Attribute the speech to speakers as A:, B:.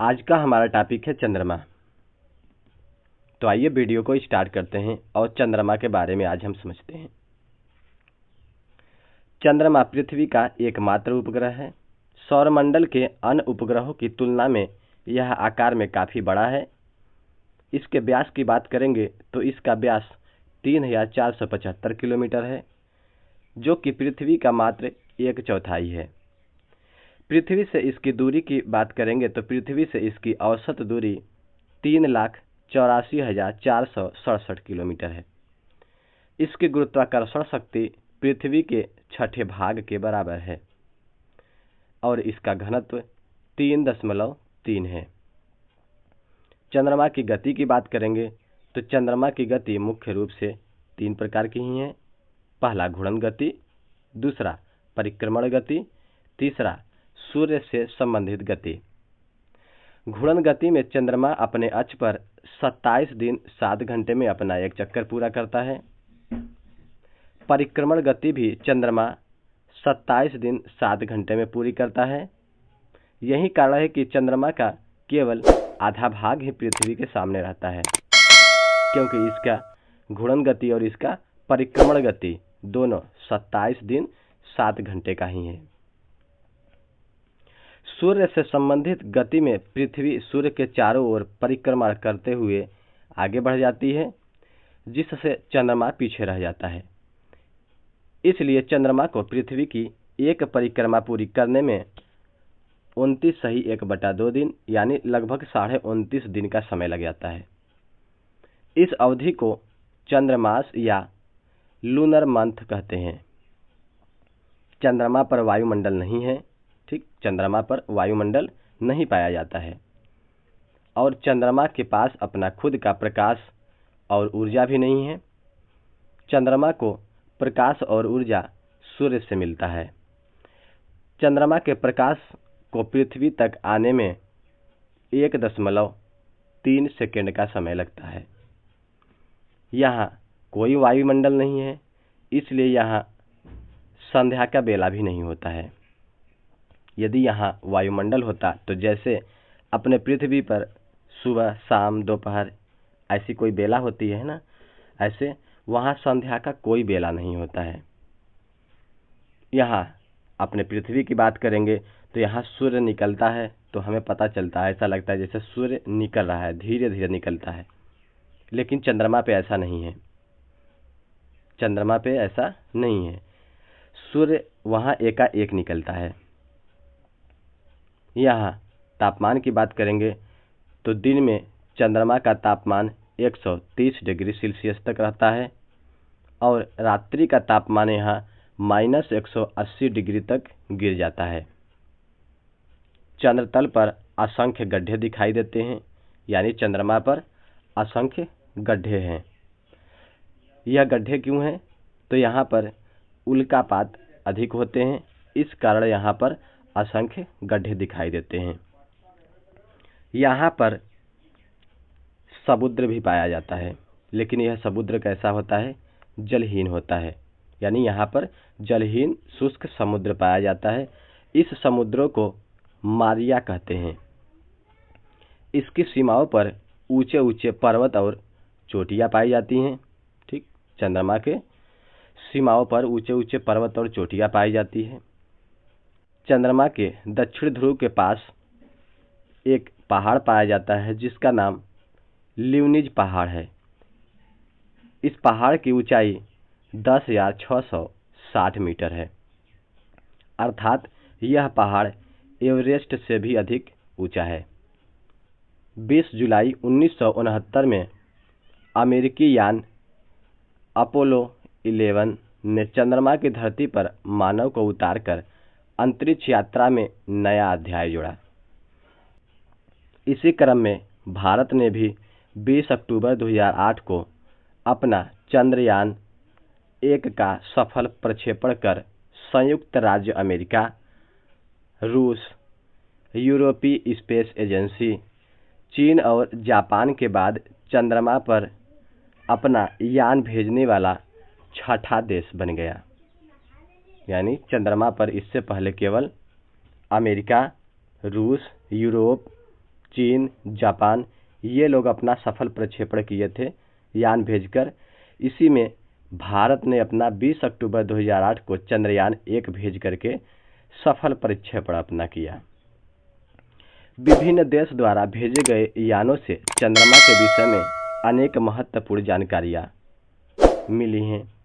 A: आज का हमारा टॉपिक है चंद्रमा। तो आइए वीडियो को स्टार्ट करते हैं और चंद्रमा के बारे में आज हम समझते हैं। चंद्रमा पृथ्वी का एकमात्र उपग्रह है। सौरमंडल के अन्य उपग्रहों की तुलना में यह आकार में काफ़ी बड़ा है। इसके व्यास की बात करेंगे तो इसका व्यास 3475 किलोमीटर है, जो कि पृथ्वी का मात्र 1/4 है। पृथ्वी से इसकी दूरी की बात करेंगे तो पृथ्वी से इसकी औसत दूरी 3,84,467 किलोमीटर है। इसकी गुरुत्वाकर्षण शक्ति पृथ्वी के 6ठे भाग के बराबर है और इसका घनत्व 3.3 है। चंद्रमा की गति की बात करेंगे तो चंद्रमा की गति मुख्य रूप से 3 प्रकार की ही है। पहला घूर्णन गति, दूसरा परिक्रमण गति, तीसरा सूर्य से संबंधित गति। घूर्णन गति में चंद्रमा अपने अक्ष पर 27 दिन 7 घंटे में अपना एक चक्कर पूरा करता है। परिक्रमण गति भी चंद्रमा 27 दिन 7 घंटे में पूरी करता है। यही कारण है कि चंद्रमा का केवल आधा भाग ही पृथ्वी के सामने रहता है, क्योंकि इसका घूर्णन गति और इसका परिक्रमण गति दोनों 27 दिन 7 घंटे का ही है। सूर्य से संबंधित गति में पृथ्वी सूर्य के चारों ओर परिक्रमा करते हुए आगे बढ़ जाती है, जिससे चंद्रमा पीछे रह जाता है। इसलिए चंद्रमा को पृथ्वी की एक परिक्रमा पूरी करने में 29.1/2 दिन यानी लगभग 29.5 दिन का समय लग जाता है। इस अवधि को चंद्रमास या लूनर मंथ कहते हैं। चंद्रमा पर वायुमंडल नहीं है। ठीक, चंद्रमा पर वायुमंडल नहीं पाया जाता है और चंद्रमा के पास अपना खुद का प्रकाश और ऊर्जा भी नहीं है। चंद्रमा को प्रकाश और ऊर्जा सूर्य से मिलता है। चंद्रमा के प्रकाश को पृथ्वी तक आने में 1.3 सेकेंड का समय लगता है। यहाँ कोई वायुमंडल नहीं है, इसलिए यहाँ संध्या का बेला भी नहीं होता है। यदि यहाँ वायुमंडल होता तो जैसे अपने पृथ्वी पर सुबह, शाम, दोपहर ऐसी कोई बेला होती है ना, ऐसे वहाँ संध्या का कोई बेला नहीं होता है। यहाँ अपने पृथ्वी की बात करेंगे तो यहाँ सूर्य निकलता है तो हमें पता चलता है, ऐसा लगता है जैसे सूर्य निकल रहा है, धीरे धीरे निकलता है। लेकिन चंद्रमा पे ऐसा नहीं है। चंद्रमा पे ऐसा नहीं है। सूर्य वहाँ एकाएक निकलता है। यहाँ तापमान की बात करेंगे तो दिन में चंद्रमा का तापमान 130 डिग्री सेल्सियस तक रहता है और रात्रि का तापमान यहाँ -180 डिग्री तक गिर जाता है। चंद्रतल पर असंख्य गड्ढे दिखाई देते हैं, यानी चंद्रमा पर असंख्य गड्ढे हैं। यह गड्ढे क्यों हैं? तो यहाँ पर उल्कापात अधिक होते हैं, इस कारण यहाँ पर असंख्य गड्ढे दिखाई देते हैं। यहाँ पर समुद्र भी पाया जाता है, लेकिन यह समुद्र कैसा होता है? जलहीन होता है, यानी यहाँ पर जलहीन शुष्क समुद्र पाया जाता है। इस समुद्रों को मारिया कहते हैं। इसकी सीमाओं पर ऊंचे ऊंचे पर्वत और चोटियाँ पाई जाती हैं। ठीक, चंद्रमा के सीमाओं पर ऊंचे ऊंचे पर्वत और चोटियाँ पाई जाती हैं। चंद्रमा के दक्षिण ध्रुव के पास एक पहाड़ पाया जाता है जिसका नाम ल्यूनिज पहाड़ है। इस पहाड़ की ऊंचाई 10,660 मीटर है, अर्थात यह पहाड़ एवरेस्ट से भी अधिक ऊंचा है। 20 जुलाई 1969 में अमेरिकी यान अपोलो 11 ने चंद्रमा की धरती पर मानव को उतारकर अंतरिक्ष यात्रा में नया अध्याय जोड़ा। इसी क्रम में भारत ने भी 20 अक्टूबर 2008 को अपना चंद्रयान 1 का सफल प्रक्षेपण कर संयुक्त राज्य अमेरिका, रूस, यूरोपीय स्पेस एजेंसी, चीन और जापान के बाद चंद्रमा पर अपना यान भेजने वाला 6ठा देश बन गया। यानी चंद्रमा पर इससे पहले केवल अमेरिका, रूस, यूरोप, चीन, जापान ये लोग अपना सफल प्रक्षेपण किए थे यान भेजकर। इसी में भारत ने अपना 20 अक्टूबर 2008 को चंद्रयान 1 भेज करके सफल प्रक्षेपण अपना किया। विभिन्न देश द्वारा भेजे गए यानों से चंद्रमा के विषय में अनेक महत्वपूर्ण जानकारियां मिली हैं।